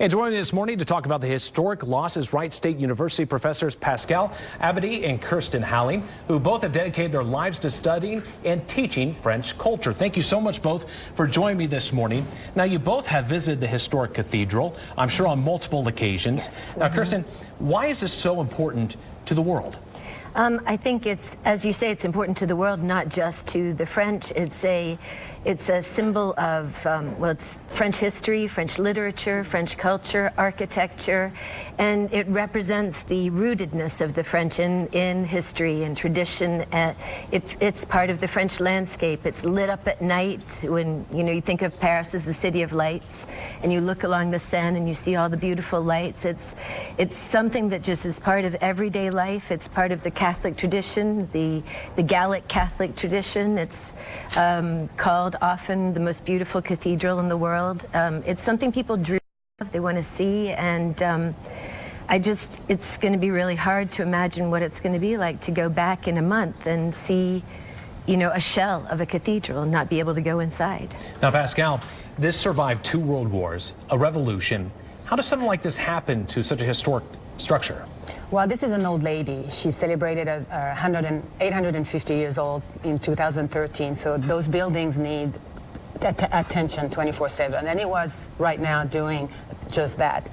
And joining me this morning to talk about the historic loss is Wright State University professors Pascal Abadie and Kirsten Halling, who both have dedicated their lives to studying and teaching French culture. Thank you so much both for joining me this morning. Now, you both have visited the historic cathedral, I'm sure on multiple occasions. Yes. Now, Kirsten, why is this so important to the world? I think it's, as you say, it's important to the world, not just to the French. It's a symbol of, well, it's French history, French literature, French culture, architecture, and it represents the rootedness of the French in history and tradition. It's part of the French landscape. It's lit up at night when, you think of Paris as the city of lights, and you look along the Seine and you see all the beautiful lights. It's something that just is part of everyday life. It's part of the Catholic tradition, the Gallic Catholic tradition. It's called often the most beautiful cathedral in the world. It's something people dream of, they want to see, and it's going to be really hard to imagine what it's going to be like to go back in a month and see, a shell of a cathedral and not be able to go inside. Now, Pascal, this survived 2 world wars, a revolution. How does something like this happen to such a historic structure? Well, this is an old lady. She celebrated 850 years old in 2013, so those buildings need attention 24/7, and it was right now doing just that.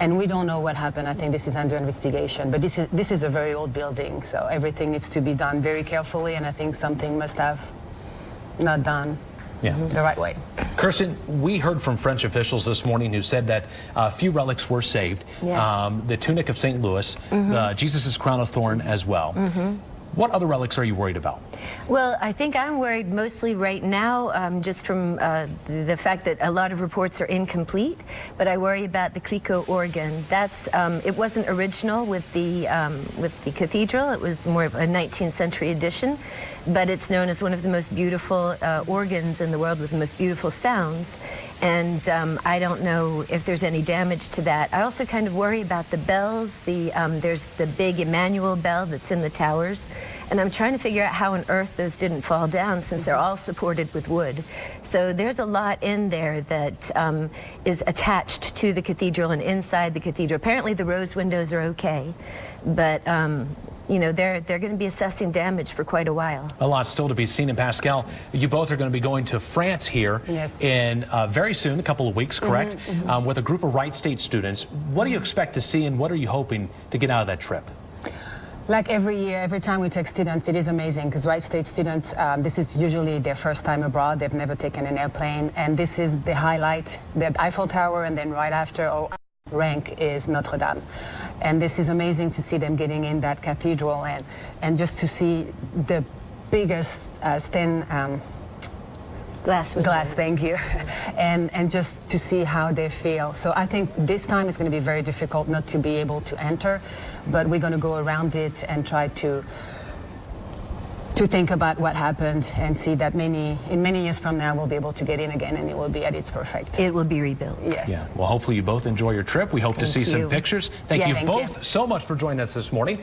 And we don't know what happened. I think this is under investigation, but this is a very old building, so everything needs to be done very carefully, and I think something must have not done the right way. Kirsten, we heard from French officials this morning who said that a few relics were saved. Yes. The tunic of St. Louis, Jesus' crown of thorn as well. What other relics are you worried about? Well, I think I'm worried mostly right now, just from the fact that a lot of reports are incomplete, but I worry about the Clicquot organ. It wasn't original with the cathedral. It was more of a 19th century edition, but it's known as one of the most beautiful organs in the world with the most beautiful sounds. And I don't know if there's any damage to that. I also kind of worry about the bells. There's the big Emmanuel bell that's in the towers, and I'm trying to figure out how on earth those didn't fall down since they're all supported with wood. So there's a lot in there that is attached to the cathedral and inside the cathedral. Apparently the rose windows are okay, but they're going to be assessing damage for quite a while. A lot still to be seen. And Pascal, you both are going to be going to France here in very soon, a couple of weeks, correct? With a group of Wright State students. What do you expect to see, and what are you hoping to get out of that trip? Like every year, every time we take students, it is amazing because Wright State students, this is usually their first time abroad. They've never taken an airplane, and this is the highlight, the Eiffel Tower, and then right after, our rank is Notre Dame. And this is amazing to see them getting in that cathedral and just to see the biggest glass, thank you, and just to see how they feel. So I think this time it's going to be very difficult not to be able to enter, but we're going to go around it and try to think about what happened and see that in many years from now we'll be able to get in again and it will be at its perfect. It will be rebuilt. Yes. Yeah. Well, hopefully you both enjoy your trip. We hope to see some pictures. Thank you both so much for joining us this morning.